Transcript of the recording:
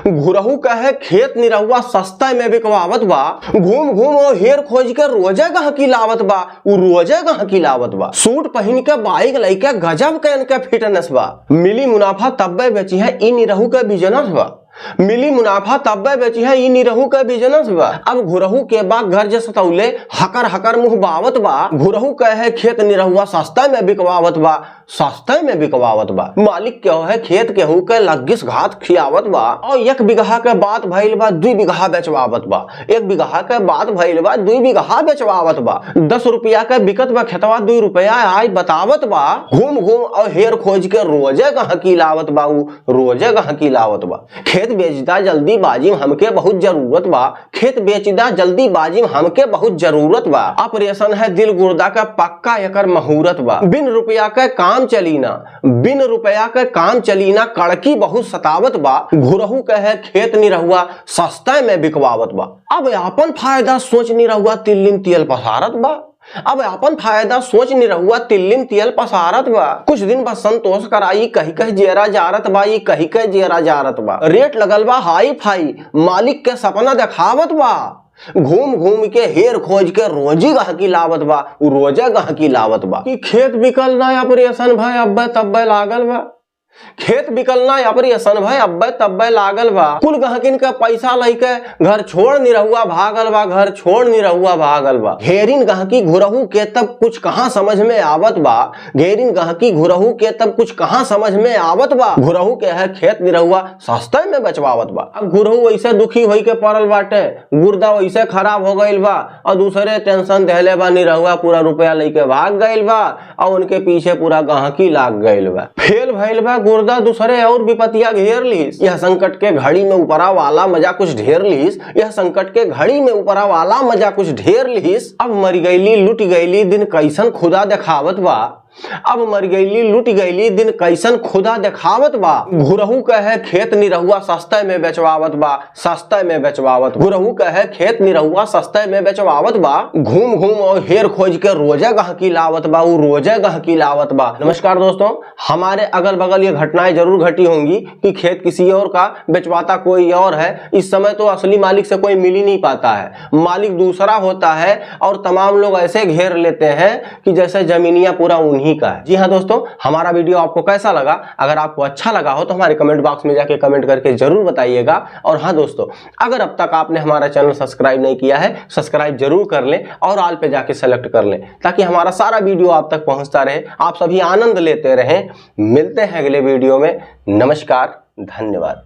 घुरहू कहे खेत निरहुआ सस्ता में बिकवावत बा। घूम घूम और हेर खोज के रोजे गहकी लावत बा। उ रोजे गहकी लावत बा। सूट पहन के बाइक लेके गजब के इनके फिटनेस बा। मिली मुनाफा तब्बे बेची है इ निरहू के बिजनेस बा। मिली मुनाफा तब्बे बेची है इ निरहू के बिजनेस बा। अब घुरहू के बा घर जे सतौले हकर हकर मुंह बावत बा। घुरहू कहे खेत निरहुआ सस्ता में बिकवावत बा। सस्ते में बिकवावत बा। मालिक के है खेत केहू के लग्गिस घात खियावत बा। और 1 बीघा के बात भइल बा 2 बीघा बेचवावत बा। 1 बीघा के बात भइल बा 2 बीघा बेचवावत बा। 10 रुपया के बिकत बा खेतवा 2 रुपया आई बतावत बा। घूम घूम और हेर खोज के रोजे गहकी लावत बा। उ रोजे गहकी लावत बा। खेत बेचदा जल्दीबाजी में हमके बहुत जरूरत बा। खेत बेचदा जल्दीबाजी में हमके बहुत जरूरत बा। ऑपरेशन है दिल गुर्दा का पक्का एकर मुहूर्त बा। बिन रुपया के काम चलीना, बिन रुपया के काम चलीना कड़की बहुत सतावत बा। घुरहू कहे खेत निरहुआ सस्ता में बिकवावत बा। अब अपन फायदा सोच निरहुआ तिल्लिम तियल पसारत बा। अब अपन फायदा सोच निरहुआ तिल्लिम तियल पसारत बा। कुछ दिन बस संतोष कराई कही जेरा जारत बा। ये कही जेरा जारत बा। रेट लगल बा हाई फाई मालिक के सपना देखावत बा। घूम घूम के हेर खोज के रोजी गहकी लावत बा। रोजे गहकी लावत बा। कि खेत बिकल ना ऑपरेशन भाई अब्बे तब्बे लागल बा। खेत बिकलना ऑपरेशन भाई अब्बे तब्बे लागल बा। कुल गहकिन का पैसा लेके घर छोड़ निरहुआ भागल बा। घर छोड़ निरहुआ भागल बा। घेरिन गहकी घुरहू के तब कुछ कहां समझ में आवत बा। घेरिन गहकी घुरहू के तब कुछ कहां समझ में आवत बा। घुरहू के है खेत निरहुआ सस्ते में बचवावत बा। अब घुरहू वैसे दुखी होई के पड़ल बाटे। गुर्दा वैसे खराब हो गइल बा और दूसरे टेंशन देले बा। निरहुआ पूरा रुपया लेके भाग गइल बा और उनके पीछे पूरा गहकी लाग गइल बा। फेल भइल बा गुर्दा दूसरे और विपतिया घेर लीस। यह संकट के घड़ी में ऊपरा वाला मजा कुछ ढेर लीस। यह संकट के घड़ी में ऊपरा वाला मजा कुछ ढेर लीस। अब मर गईली लुट गईली दिन कैसन खुदा देखावत बा। अब मर गईली लुट गईली दिन कैसन खुदा देखावत बा। घुरहू कहे खेत निरहुआ सस्ते में बेचवावत बा। सस्ते में बेचवावत। घुरहू कहे खेत निरहुआ सस्ते में बेचवावत बा। घूम घूम और हेर खोज के रोजे गहकी लावत बा। उ रोजे गहकी लावत बा। नमस्कार दोस्तों, हमारे अगल बगल ये घटनाएं जरूर घटी होंगी कि खेत किसी और का बेचवाता कोई और है। इस समय तो असली मालिक से कोई मिल ही नहीं पाता है। मालिक दूसरा होता है और तमाम लोग ऐसे घेर लेते हैं कि जैसे जमीनियां पूरा उन्हीं का है। जी हाँ दोस्तों, हमारा वीडियो आपको कैसा लगा? अगर आपको अच्छा लगा हो तो हमारे कमेंट बॉक्स में जाके कमेंट करके जरूर बताइएगा। और हाँ दोस्तों, अगर अब तक आपने हमारा चैनल सब्सक्राइब नहीं किया है, सब्सक्राइब जरूर कर लें और ऑल पे जाके सेलेक्ट कर लें ताकि हमारा सारा वीडियो आप तक पहुंचता रहे, आप सभी आनंद लेते रहें। मिलते हैं अगले वीडियो में। नमस्कार, धन्यवाद।